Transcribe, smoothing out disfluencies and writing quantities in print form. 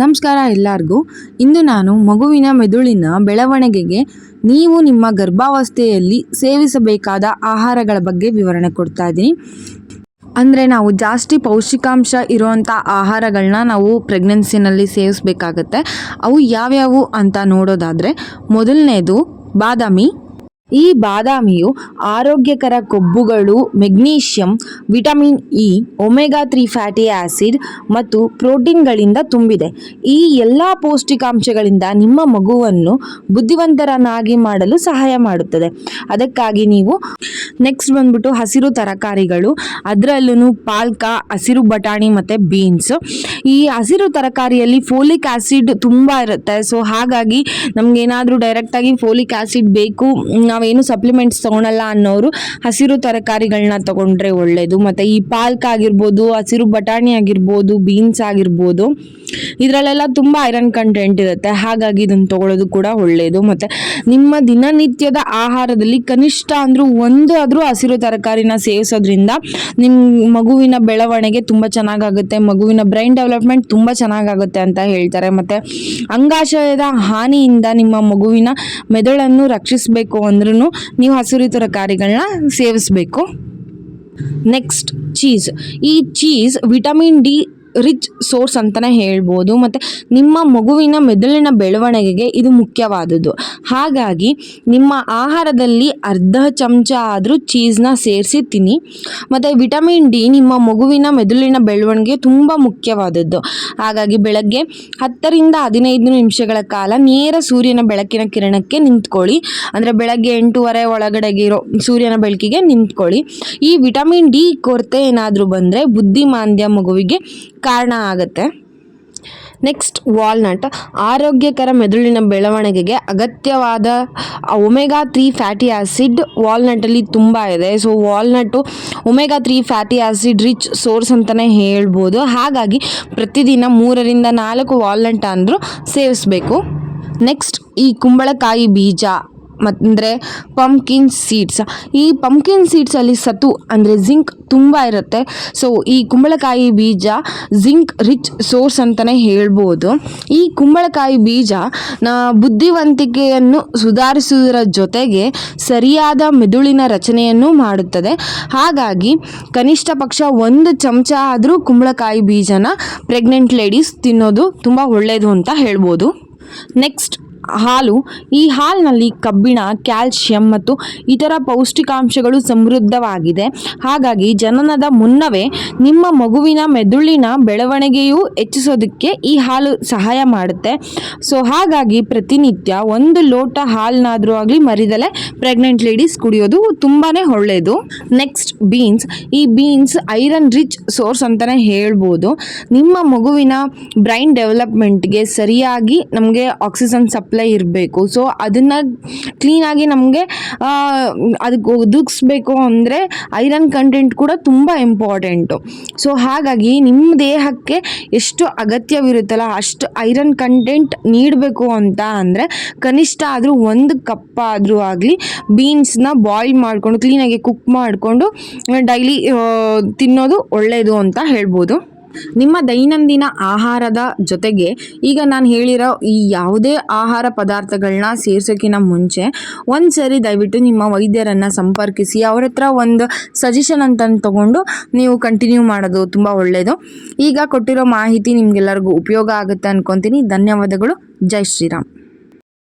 ನಮಸ್ಕಾರ ಎಲ್ಲರಿಗೂ. ಇಂದು ನಾನು ಮಗುವಿನ ಮೆದುಳಿನ ಬೆಳವಣಿಗೆಗೆ ನೀವು ನಿಮ್ಮ ಗರ್ಭಾವಸ್ಥೆಯಲ್ಲಿ ಸೇವಿಸಬೇಕಾದ ಆಹಾರಗಳ ಬಗ್ಗೆ ವಿವರಣೆ ಕೊಡ್ತಾ ಇದ್ದೀನಿ. ಅಂದರೆ ನಾವು ಜಾಸ್ತಿ ಪೌಷ್ಟಿಕಾಂಶ ಇರುವಂಥ ಆಹಾರಗಳನ್ನ ನಾವು ಪ್ರೆಗ್ನೆನ್ಸಿನಲ್ಲಿ ಸೇವಿಸಬೇಕಾಗತ್ತೆ. ಅವು ಯಾವ್ಯಾವು ಅಂತ ನೋಡೋದಾದರೆ, ಮೊದಲನೇದು ಬಾದಾಮಿ. ಈ ಬಾದಾಮಿಯು ಆರೋಗ್ಯಕರ ಕೊಬ್ಬುಗಳು, magnesium, vitamin E, omega 3 fatty acid ಮತ್ತು ಪ್ರೋಟೀನ್ಗಳಿಂದ ತುಂಬಿದೆ. ಈ ಎಲ್ಲ ಪೌಷ್ಟಿಕಾಂಶಗಳಿಂದ ನಿಮ್ಮ ಮಗುವನ್ನು ಬುದ್ಧಿವಂತರನ್ನಾಗಿ ಮಾಡಲು ಸಹಾಯ ಮಾಡುತ್ತದೆ. ಅದಕ್ಕಾಗಿ ನೀವು ನೆಕ್ಸ್ಟ್ ಬಂದ್ಬಿಟ್ಟು ಹಸಿರು ತರಕಾರಿಗಳು, ಅದರಲ್ಲೂ ಪಾಲ್ಕ, ಹಸಿರು ಬಟಾಣಿ ಮತ್ತು ಬೀನ್ಸ್. ಈ ಹಸಿರು ತರಕಾರಿಯಲ್ಲಿ ಫೋಲಿಕ್ ಆಸಿಡ್ ತುಂಬ ಇರುತ್ತೆ. ಸೊ ಹಾಗಾಗಿ ನಮಗೇನಾದರೂ ಡೈರೆಕ್ಟಾಗಿ ಫೋಲಿಕ್ ಆಸಿಡ್ ಬೇಕು, ನಾವೇನು ಸಪ್ಲಿಮೆಂಟ್ಸ್ ತೊಗೊಳಲ್ಲ ಅನ್ನೋರು ಹಸಿರು ತರಕಾರಿಗಳನ್ನ ತೊಗೊಂಡ್ರೆ ಒಳ್ಳೆಯದು. ಮತ್ತು ಈ ಪಾಲ್ಕ ಆಗಿರ್ಬೋದು, ಹಸಿರು ಬಟಾಣಿ ಆಗಿರ್ಬೋದು, ಬೀನ್ಸ್ ಆಗಿರ್ಬೋದು, ಇದರಲ್ಲೆಲ್ಲ ತುಂಬ ಐರನ್ ಕಂಟೆಂಟ್ ಇರುತ್ತೆ. ಹಾಗಾಗಿ ಇದನ್ನು ತೊಗೊಳ್ಳೋದು ಕೂಡ ಒಳ್ಳೆಯದು. ಮತ್ತು ನಿಮ್ಮ ದಿನನಿತ್ಯದ ಆಹಾರದಲ್ಲಿ ಕನಿಷ್ಠ ಅಂದರೂ ಒಂದು ಆದರೂ ಹಸಿರು ತರಕಾರಿನ ಸೇವಿಸೋದ್ರಿಂದ ನಿಮ್ಮ ಮಗುವಿನ ಬೆಳವಣಿಗೆ ತುಂಬ ಚೆನ್ನಾಗಾಗುತ್ತೆ, ಮಗುವಿನ ಬ್ರೈನ್ ಡೆವಲಪ್ಮೆಂಟ್ ತುಂಬ ಚೆನ್ನಾಗಾಗುತ್ತೆ ಅಂತ ಹೇಳ್ತಾರೆ. ಮತ್ತು ಅಂಗಾಶಯದ ಹಾನಿಯಿಂದ ನಿಮ್ಮ ಮಗುವಿನ ಮೆದುಳನ್ನು ರಕ್ಷಿಸಬೇಕು ಅಂದ್ರೂ ನೀವು ಹಸಿರು ತರಕಾರಿಗಳನ್ನ ಸೇವಿಸಬೇಕು. Next cheese. ಈ cheese vitamin D rich source ಅಂತಲೇ ಹೇಳ್ಬೋದು. ಮತ್ತು ನಿಮ್ಮ ಮಗುವಿನ ಮೆದುಳಿನ ಬೆಳವಣಿಗೆಗೆ ಇದು ಮುಖ್ಯವಾದದ್ದು. ಹಾಗಾಗಿ ನಿಮ್ಮ ಆಹಾರದಲ್ಲಿ ಅರ್ಧ ಚಮಚ ಆದರೂ ಚೀಸ್ನ ಸೇರಿಸಿ ತಿನ್ನಿ. ಮತ್ತು ವಿಟಮಿನ್ ಡಿ ನಿಮ್ಮ ಮಗುವಿನ ಮೆದುಳಿನ ಬೆಳವಣಿಗೆ ತುಂಬ ಮುಖ್ಯವಾದದ್ದು. ಹಾಗಾಗಿ ಬೆಳಗ್ಗೆ 10 ರಿಂದ 15 ನಿಮಿಷಗಳ ಕಾಲ ನೇರ ಸೂರ್ಯನ ಬೆಳಕಿನ ಕಿರಣಕ್ಕೆ ನಿಂತ್ಕೊಳ್ಳಿ. ಅಂದರೆ ಬೆಳಗ್ಗೆ 8:30 ಒಳಗಡೆಗೆ ಇರೋ ಸೂರ್ಯನ ಬೆಳಕಿಗೆ ನಿಂತ್ಕೊಳ್ಳಿ. ಈ ವಿಟಮಿನ್ ಡಿ ಕೊರತೆ ಏನಾದರೂ ಬಂದರೆ ಬುದ್ಧಿಮಾಂದ್ಯ ಮಗುವಿಗೆ ಕಾರಣ ಆಗುತ್ತೆ. Next walnut. ಆರೋಗ್ಯಕರ ಮೆದುಳಿನ ಬೆಳವಣಿಗೆಗೆ ಅಗತ್ಯವಾದ ಒಮೆಗಾ 3 ಫ್ಯಾಟಿ ಆಸಿಡ್ ವಾಲ್ನಟ್ಟಲ್ಲಿ ತುಂಬ ಇದೆ. So walnut omega 3 fatty acid rich source ಅಂತಲೇ ಹೇಳ್ಬೋದು. ಹಾಗಾಗಿ ಪ್ರತಿದಿನ 3 ರಿಂದ 4 ವಾಲ್ನಟ್ ಅಂದರೂ ಸೇವಿಸಬೇಕು. ನೆಕ್ಸ್ಟ್ ಈ ಕುಂಬಳಕಾಯಿ ಬೀಜ ಅಂದರೆ ಪಂಪ್ಕಿನ್ ಸೀಡ್ಸ್. ಈ ಪಂಪ್ಕಿನ್ ಸೀಡ್ಸಲ್ಲಿ ಸತು ಅಂದರೆ ಜಿಂಕ್ ತುಂಬ ಇರುತ್ತೆ. ಸೊ ಈ ಕುಂಬಳಕಾಯಿ ಬೀಜ ಜಿಂಕ್ ರಿಚ್ ಸೋರ್ಸ್ ಅಂತಲೇ ಹೇಳ್ಬೋದು. ಈ ಕುಂಬಳಕಾಯಿ ಬೀಜ ಬುದ್ಧಿವಂತಿಕೆಯನ್ನು ಸುಧಾರಿಸುವುದರ ಜೊತೆಗೆ ಸರಿಯಾದ ಮೆದುಳಿನ ರಚನೆಯನ್ನು ಮಾಡುತ್ತದೆ. ಹಾಗಾಗಿ ಕನಿಷ್ಠ ಪಕ್ಷ 1 ಚಮಚ ಆದರೂ ಕುಂಬಳಕಾಯಿ ಬೀಜನ ಪ್ರೆಗ್ನೆಂಟ್ ಲೇಡೀಸ್ ತಿನ್ನೋದು ತುಂಬ ಒಳ್ಳೆಯದು ಅಂತ ಹೇಳ್ಬೋದು. ನೆಕ್ಸ್ಟ್ ಹಾಲು. ಈ ಹಾಲಿನಲ್ಲಿ ಕಬ್ಬಿಣ, ಕ್ಯಾಲ್ಶಿಯಂ ಮತ್ತು ಇತರ ಪೌಷ್ಟಿಕಾಂಶಗಳು ಸಮೃದ್ಧವಾಗಿದೆ. ಹಾಗಾಗಿ ಜನನದ ಮುನ್ನವೇ ನಿಮ್ಮ ಮಗುವಿನ ಮೆದುಳಿನ ಬೆಳವಣಿಗೆಯು ಹೆಚ್ಚಿಸೋದಕ್ಕೆ ಈ ಹಾಲು ಸಹಾಯ ಮಾಡುತ್ತೆ. ಸೊ ಹಾಗಾಗಿ ಪ್ರತಿನಿತ್ಯ 1 ಲೋಟ ಹಾಲನ್ನಾದರೂ ಆಗಲಿ ಮರಿದಲೇ ಪ್ರೆಗ್ನೆಂಟ್ ಲೇಡೀಸ್ ಕುಡಿಯೋದು ತುಂಬಾ ಒಳ್ಳೆಯದು. Next beans. ಈ ಬೀನ್ಸ್ ಐರನ್ ರಿಚ್ ಸೋರ್ಸ್ ಅಂತಲೇ ಹೇಳ್ಬೋದು. ನಿಮ್ಮ ಮಗುವಿನ ಬ್ರೈನ್ ಡೆವಲಪ್ಮೆಂಟ್ಗೆ ಸರಿಯಾಗಿ ನಮಗೆ ಆಕ್ಸಿಜನ್ ಸಪ್ಲೈ ಇರಬೇಕು. ಸೊ ಅದನ್ನು ಕ್ಲೀನಾಗಿ ನಮಗೆ ಅದಕ್ಕೆ ಒದಗಿಸ್ಬೇಕು ಅಂದರೆ ಐರನ್ ಕಂಟೆಂಟ್ ಕೂಡ ತುಂಬ ಇಂಪಾರ್ಟೆಂಟು. ಸೊ ಹಾಗಾಗಿ ನಿಮ್ಮ ದೇಹಕ್ಕೆ ಎಷ್ಟು ಅಗತ್ಯವಿರುತ್ತಲ್ಲ ಅಷ್ಟು ಐರನ್ ಕಂಟೆಂಟ್ ನೀಡಬೇಕು ಅಂತ ಅಂದರೆ ಕನಿಷ್ಠ ಆದರೂ 1 ಕಪ್ ಆದರೂ ಆಗಲಿ ಬೀನ್ಸ್ನ ಬಾಯ್ಲ್ ಮಾಡಿಕೊಂಡು ಕ್ಲೀನಾಗಿ ಕುಕ್ ಮಾಡಿಕೊಂಡು ಡೈಲಿ ತಿನ್ನೋದು ಒಳ್ಳೆಯದು ಅಂತ ಹೇಳ್ಬೋದು. ನಿಮ್ಮ ದೈನಂದಿನ ಆಹಾರದ ಜೊತೆಗೆ ಈಗ ನಾನು ಹೇಳಿರೋ ಈ ಯಾವುದೇ ಆಹಾರ ಪದಾರ್ಥಗಳನ್ನ ಸೇರ್ಸೋಕ್ಕಿಂತ ಮುಂಚೆ ಒಂದು ಸರಿ ದಯವಿಟ್ಟು ನಿಮ್ಮ ವೈದ್ಯರನ್ನು ಸಂಪರ್ಕಿಸಿ ಅವ್ರ ಹತ್ರ ಒಂದು ಸಜೆಷನ್ ಅಂತ ತೊಗೊಂಡು ನೀವು ಕಂಟಿನ್ಯೂ ಮಾಡೋದು ತುಂಬ ಒಳ್ಳೆಯದು. ಈಗ ಕೊಟ್ಟಿರೋ ಮಾಹಿತಿ ನಿಮಗೆಲ್ಲರಿಗೂ ಉಪಯೋಗ ಆಗುತ್ತೆ ಅಂದ್ಕೊತೀನಿ. ಧನ್ಯವಾದಗಳು. ಜೈ ಶ್ರೀರಾಮ್.